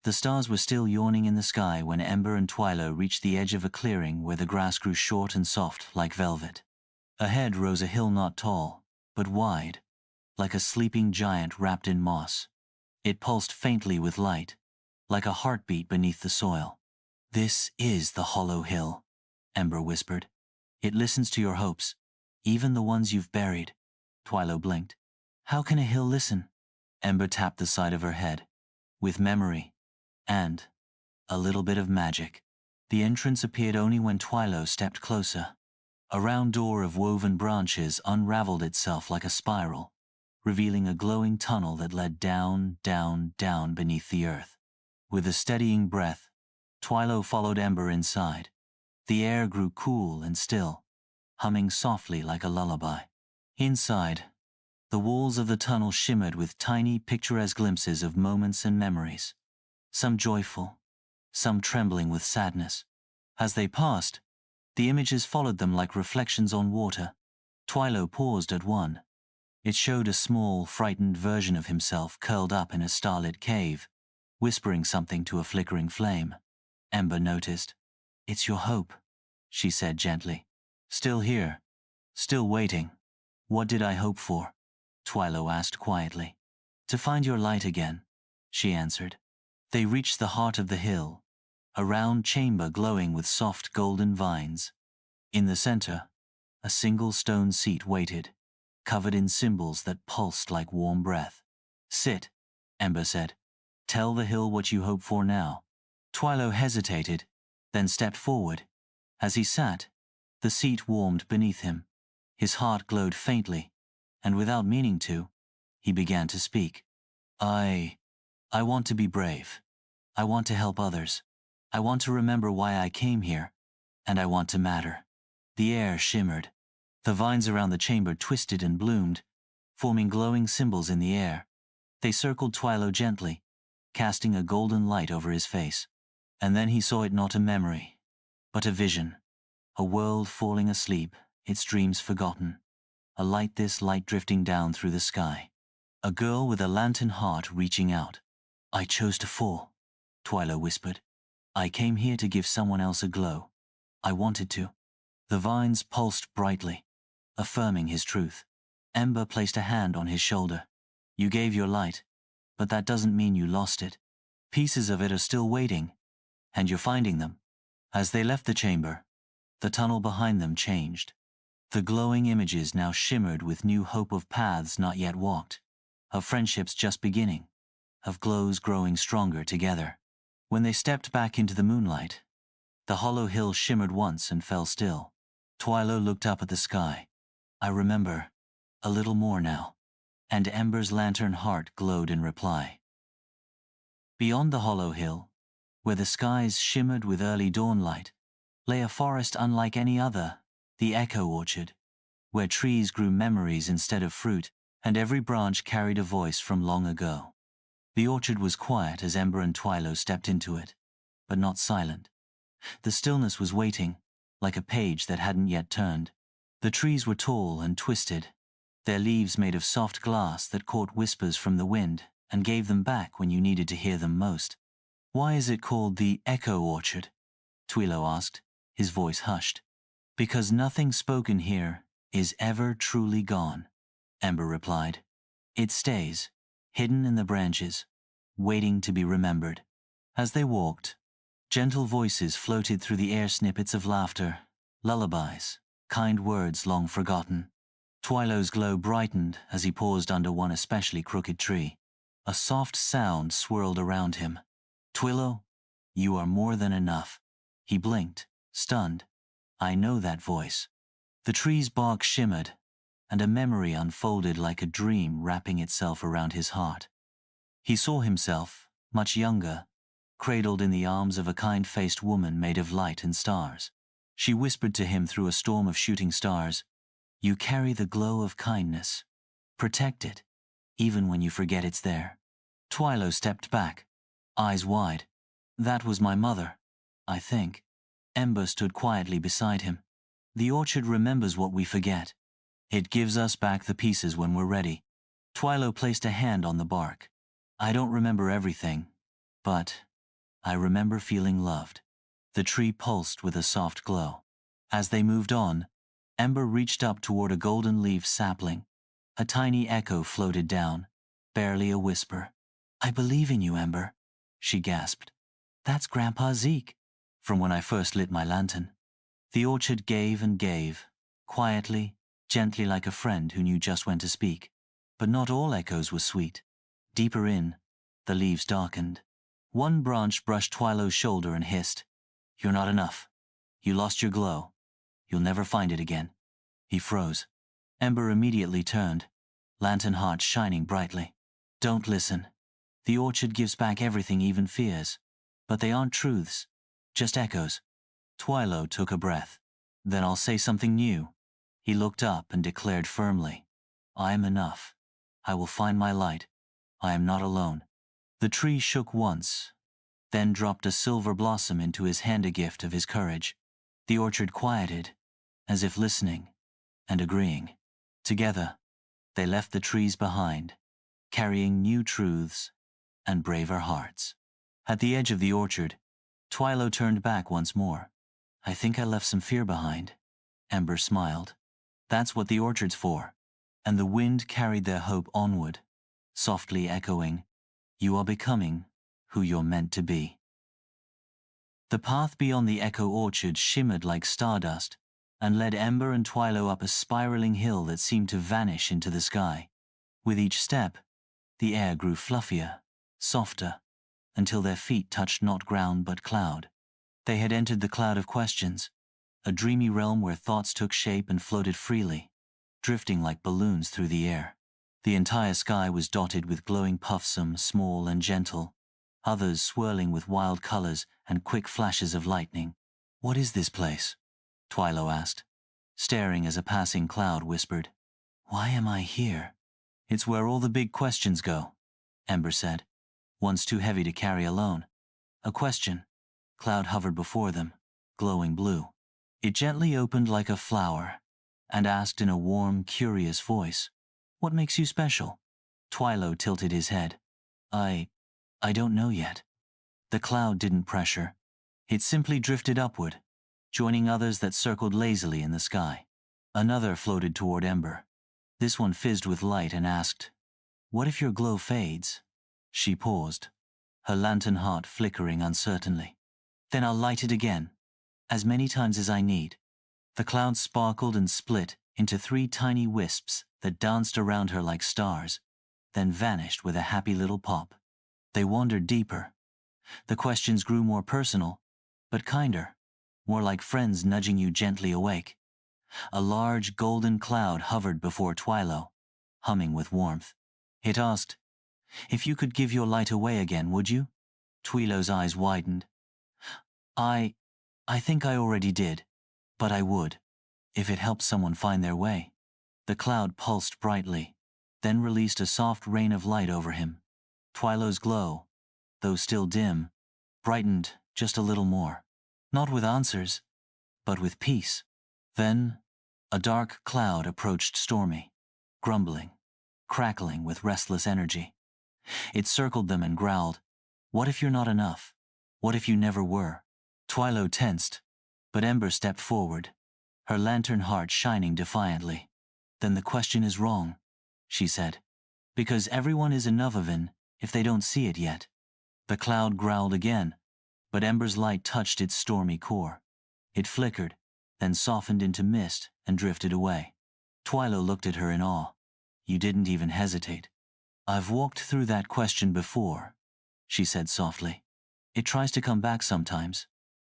The stars were still yawning in the sky when Ember and Twilo reached the edge of a clearing where the grass grew short and soft like velvet. Ahead rose a hill not tall, but wide, like a sleeping giant wrapped in moss. It pulsed faintly with light, like a heartbeat beneath the soil. "This is the hollow hill," Ember whispered. "It listens to your hopes, even the ones you've buried." Twilo blinked. "How can a hill listen?" Ember tapped the side of her head. "With memory. And a little bit of magic." The entrance appeared only when Twilo stepped closer. A round door of woven branches unraveled itself like a spiral, revealing a glowing tunnel that led down, down, down beneath the earth. With a steadying breath, Twilo followed Ember inside. The air grew cool and still, humming softly like a lullaby. Inside, the walls of the tunnel shimmered with tiny, picturesque glimpses of moments and memories, some joyful, some trembling with sadness. As they passed, the images followed them like reflections on water. Twilo paused at one. It showed a small, frightened version of himself curled up in a starlit cave, whispering something to a flickering flame. Ember noticed. "It's your hope," she said gently. "Still here, still waiting." "What did I hope for?" Twilo asked quietly. "To find your light again," she answered. They reached the heart of the hill, a round chamber glowing with soft golden vines. In the center, a single stone seat waited, covered in symbols that pulsed like warm breath. "Sit," Ember said. "Tell the hill what you hope for now." Twilo hesitated, then stepped forward. As he sat, the seat warmed beneath him. His heart glowed faintly, and without meaning to, he began to speak. I want to be brave. I want to help others. I want to remember why I came here, and I want to matter." The air shimmered. The vines around the chamber twisted and bloomed, forming glowing symbols in the air. They circled Twilo gently, casting a golden light over his face. And then he saw it not a memory, but a vision. A world falling asleep, its dreams forgotten. A light drifting down through the sky. A girl with a lantern heart reaching out. "I chose to fall," Twilo whispered. "I came here to give someone else a glow. I wanted to." The vines pulsed brightly, affirming his truth. Ember placed a hand on his shoulder. "You gave your light, but that doesn't mean you lost it. Pieces of it are still waiting, and you're finding them." As they left the chamber, the tunnel behind them changed. The glowing images now shimmered with new hope of paths not yet walked, of friendships just beginning, of glows growing stronger together. When they stepped back into the moonlight, the hollow hill shimmered once and fell still. Twilo looked up at the sky. "I remember a little more now," and Ember's lantern heart glowed in reply. Beyond the hollow hill, where the skies shimmered with early dawn light, lay a forest unlike any other, the Echo Orchard, where trees grew memories instead of fruit, and every branch carried a voice from long ago. The orchard was quiet as Ember and Twilo stepped into it, but not silent. The stillness was waiting, like a page that hadn't yet turned. The trees were tall and twisted, their leaves made of soft glass that caught whispers from the wind and gave them back when you needed to hear them most. "Why is it called the Echo Orchard?" Twilo asked, his voice hushed. "Because nothing spoken here is ever truly gone," Ember replied. "It stays, hidden in the branches, waiting to be remembered." As they walked, gentle voices floated through the air, snippets of laughter, lullabies, kind words long forgotten. Twilo's glow brightened as he paused under one especially crooked tree. A soft sound swirled around him. "Twilo, you are more than enough." He blinked, stunned. "I know that voice." The tree's bark shimmered, and a memory unfolded like a dream wrapping itself around his heart. He saw himself, much younger, cradled in the arms of a kind-faced woman made of light and stars. She whispered to him through a storm of shooting stars, "You carry the glow of kindness. Protect it, even when you forget it's there." Twilo stepped back, eyes wide. "That was my mother, I think." Ember stood quietly beside him. "The orchard remembers what we forget. It gives us back the pieces when we're ready." Twilo placed a hand on the bark. "I don't remember everything, but I remember feeling loved. The tree pulsed with a soft glow. As they moved on, Ember reached up toward a golden-leaved sapling. A tiny echo floated down, barely a whisper. "I believe in you, Ember," she gasped. "That's Grandpa Zeke, from when I first lit my lantern." The orchard gave and gave, quietly, gently like a friend who knew just when to speak. But not all echoes were sweet. Deeper in, the leaves darkened. One branch brushed Twilo's shoulder and hissed, "You're not enough. You lost your glow. You'll never find it again." He froze. Ember immediately turned, lantern heart shining brightly. "Don't listen. The orchard gives back everything, even fears. But they aren't truths, just echoes." Twilo took a breath. "Then I'll say something new." He looked up and declared firmly, "I am enough. I will find my light. I am not alone." The tree shook once, then dropped a silver blossom into his hand, a gift of his courage. The orchard quieted, as if listening and agreeing. Together, they left the trees behind, carrying new truths and braver hearts. At the edge of the orchard, Twilo turned back once more. "I think I left some fear behind." Ember smiled. "That's what the orchard's for." And the wind carried their hope onward, softly echoing, "You are becoming who you're meant to be." The path beyond the echo orchard shimmered like stardust and led Ember and Twilo up a spiraling hill that seemed to vanish into the sky. With each step, the air grew fluffier, softer, until their feet touched not ground but cloud. They had entered the cloud of questions, a dreamy realm where thoughts took shape and floated freely, drifting like balloons through the air. The entire sky was dotted with glowing puffs, some small and gentle, others swirling with wild colors and quick flashes of lightning. "What is this place?" Twilo asked, staring as a passing cloud whispered, "Why am I here?" "It's where all the big questions go," Ember said. "One's too heavy to carry alone." A question. Cloud hovered before them, glowing blue. It gently opened like a flower and asked in a warm, curious voice, "What makes you special?" Twilo tilted his head. I don't know yet." The cloud didn't pressure. It simply drifted upward, joining others that circled lazily in the sky. Another floated toward Ember. This one fizzed with light and asked, "What if your glow fades?" She paused, her lantern heart flickering uncertainly. "Then I'll light it again, as many times as I need." The cloud sparkled and split into 3 tiny wisps that danced around her like stars, then vanished with a happy little pop. They wandered deeper. The questions grew more personal, but kinder, more like friends nudging you gently awake. A large golden cloud hovered before Twilo, humming with warmth. It asked, "If you could give your light away again, would you?" Twilo's eyes widened. I think I already did, but I would, if it helped someone find their way." The cloud pulsed brightly, then released a soft rain of light over him. Twilo's glow, though still dim, brightened just a little more. Not with answers, but with peace. Then, a dark cloud approached Stormy, grumbling, crackling with restless energy. It circled them and growled, "What if you're not enough? What if you never were?" Twilo tensed, but Ember stepped forward, her lantern heart shining defiantly. "Then the question is wrong," she said, "because everyone is enough of an if they don't see it yet." The cloud growled again, but Ember's light touched its stormy core. It flickered, then softened into mist and drifted away. Twilo looked at her in awe. "You didn't even hesitate." "I've walked through that question before," she said softly. "It tries to come back sometimes,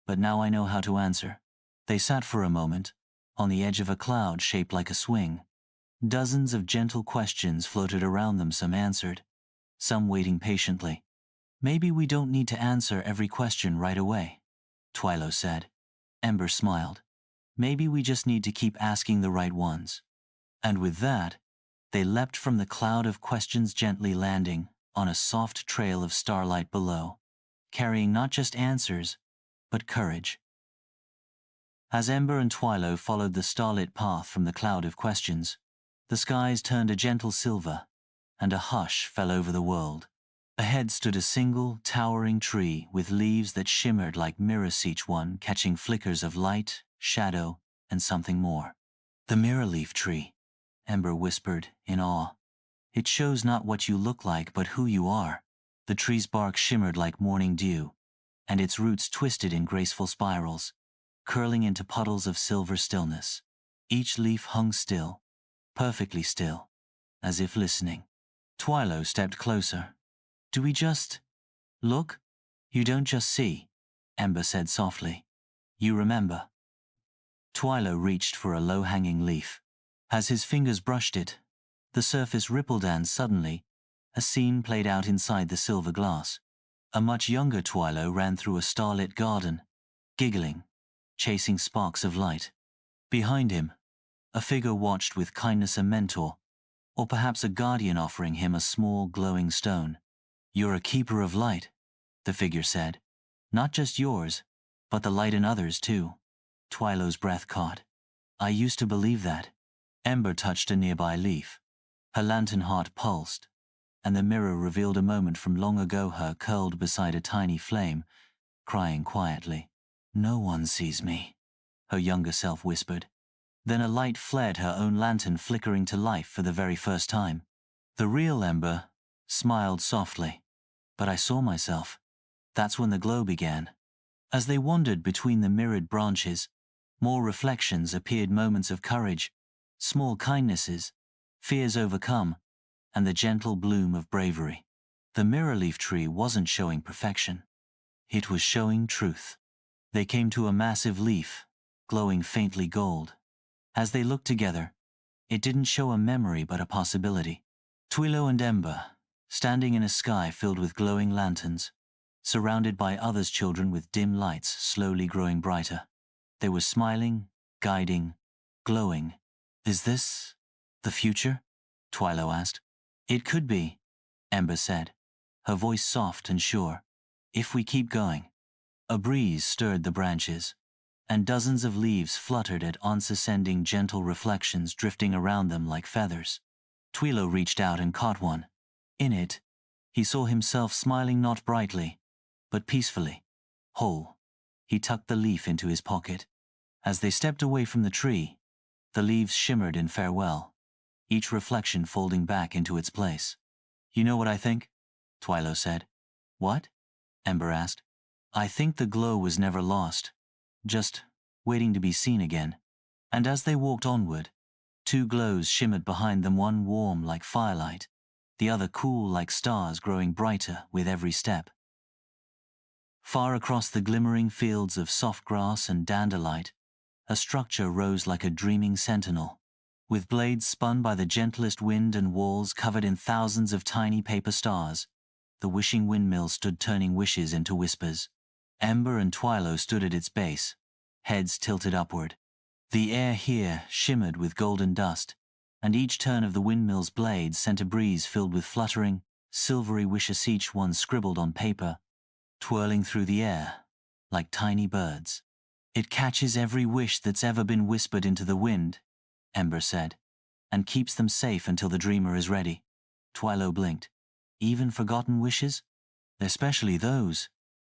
but now I know how to answer." They sat for a moment, on the edge of a cloud shaped like a swing. Dozens of gentle questions floated around them, some answered, some waiting patiently. "Maybe we don't need to answer every question right away," Twilo said. Ember smiled. "Maybe we just need to keep asking the right ones." And with that, they leapt from the cloud of questions, gently landing on a soft trail of starlight below, carrying not just answers, but courage. As Ember and Twilo followed the starlit path from the cloud of questions, the skies turned a gentle silver, and a hush fell over the world. Ahead stood a single, towering tree with leaves that shimmered like mirrors, each one catching flickers of light, shadow, and something more. The mirror leaf tree, Ember whispered in awe. It shows not what you look like, but who you are. The tree's bark shimmered like morning dew, and its roots twisted in graceful spirals, curling into puddles of silver stillness. Each leaf hung still, perfectly still, as if listening. Twilo stepped closer. Do we just look? You don't just see, Ember said softly. You remember. Twilo reached for a low-hanging leaf. As his fingers brushed it, the surface rippled, and suddenly, a scene played out inside the silver glass. A much younger Twilo ran through a starlit garden, giggling, chasing sparks of light. Behind him, a figure watched with kindness, a mentor, or perhaps a guardian offering him a small glowing stone. You're a keeper of light, the figure said. Not just yours, but the light in others too. Twilo's breath caught. I used to believe that. Ember touched a nearby leaf. Her lantern heart pulsed, and the mirror revealed a moment from long ago, her curled beside a tiny flame, crying quietly. No one sees me, her younger self whispered. Then a light flared, her own lantern flickering to life for the very first time. The real Ember smiled softly. But I saw myself. That's when the glow began. As they wandered between the mirrored branches, more reflections appeared, moments of courage, small kindnesses, fears overcome, and the gentle bloom of bravery. The mirror leaf tree wasn't showing perfection. It was showing truth. They came to a massive leaf, glowing faintly gold. As they looked together, it didn't show a memory but a possibility. Twilo and Ember, standing in a sky filled with glowing lanterns, surrounded by others, children with dim lights slowly growing brighter. They were smiling, guiding, glowing. Is this the future? Twilo asked. It could be, Ember said, her voice soft and sure. If we keep going. A breeze stirred the branches, and dozens of leaves fluttered at once, sending gentle reflections drifting around them like feathers. Twilo reached out and caught one. In it, he saw himself smiling, not brightly, but peacefully, whole. He tucked the leaf into his pocket. As they stepped away from the tree, the leaves shimmered in farewell, each reflection folding back into its place. You know what I think? Twilo said. What? Ember asked. I think the glow was never lost, just waiting to be seen again. And as they walked onward, two glows shimmered behind them, one warm like firelight, the other cool like stars, growing brighter with every step. Far across the glimmering fields of soft grass and dandelight, a structure rose like a dreaming sentinel, with blades spun by the gentlest wind and walls covered in thousands of tiny paper stars. The wishing windmill stood, turning wishes into whispers. Ember and Twilo stood at its base, heads tilted upward. The air here shimmered with golden dust, and each turn of the windmill's blades sent a breeze filled with fluttering, silvery wishes, each one scribbled on paper, twirling through the air like tiny birds. It catches every wish that's ever been whispered into the wind, Ember said, and keeps them safe until the dreamer is ready. Twilo blinked. Even forgotten wishes? Especially those,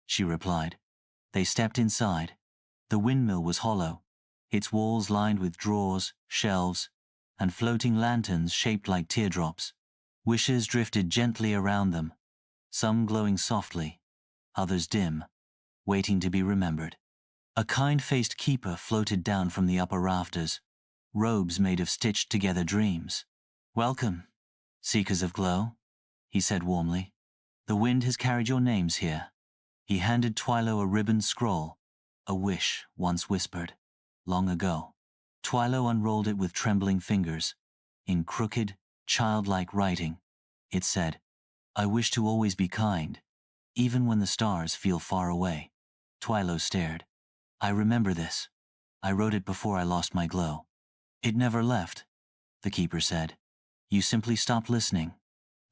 she replied. They stepped inside. The windmill was hollow, its walls lined with drawers, shelves, and floating lanterns shaped like teardrops. Wishes drifted gently around them, some glowing softly, others dim, waiting to be remembered. A kind-faced keeper floated down from the upper rafters, robes made of stitched-together dreams. Welcome, seekers of glow, he said warmly. The wind has carried your names here. He handed Twilo a ribbon scroll, a wish once whispered, long ago. Twilo unrolled it with trembling fingers. In crooked, childlike writing, it said, I wish to always be kind, even when the stars feel far away. Twilo stared. I remember this. I wrote it before I lost my glow. It never left, the keeper said. You simply stopped listening.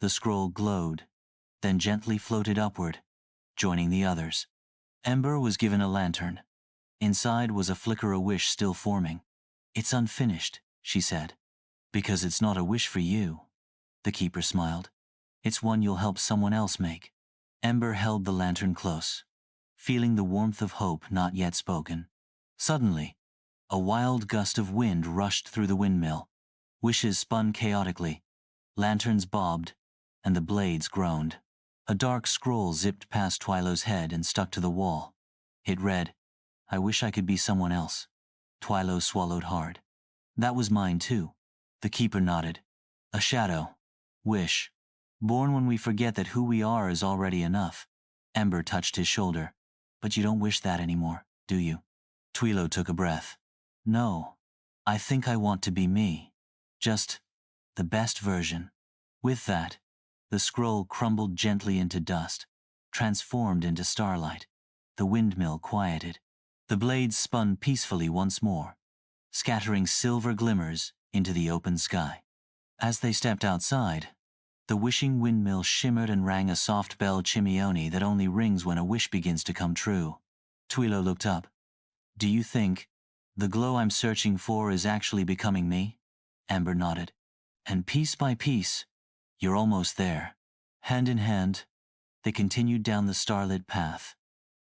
The scroll glowed, then gently floated upward, joining the others. Ember was given a lantern. Inside was a flicker, a wish still forming. It's unfinished, she said. Because it's not a wish for you, the keeper smiled. It's one you'll help someone else make. Ember held the lantern close, feeling the warmth of hope not yet spoken. Suddenly, a wild gust of wind rushed through the windmill. Wishes spun chaotically, lanterns bobbed, and the blades groaned. A dark scroll zipped past Twilo's head and stuck to the wall. It read, "I wish I could be someone else." Twilo swallowed hard. "That was mine too." The keeper nodded. "A shadow. Wish. Born when we forget that who we are is already enough." Ember touched his shoulder. "But you don't wish that anymore, do you?" Twilo took a breath. "No. I think I want to be me. Just the best version." With that, the scroll crumbled gently into dust, transformed into starlight. The windmill quieted. The blades spun peacefully once more, scattering silver glimmers into the open sky. As they stepped outside, the wishing windmill shimmered and rang a soft bell chimione that only rings when a wish begins to come true. Twilo looked up. "Do you think the glow I'm searching for is actually becoming me?" Ember nodded. "And piece by piece, you're almost there." Hand in hand, they continued down the starlit path,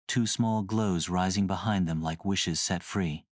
two small glows rising behind them like wishes set free.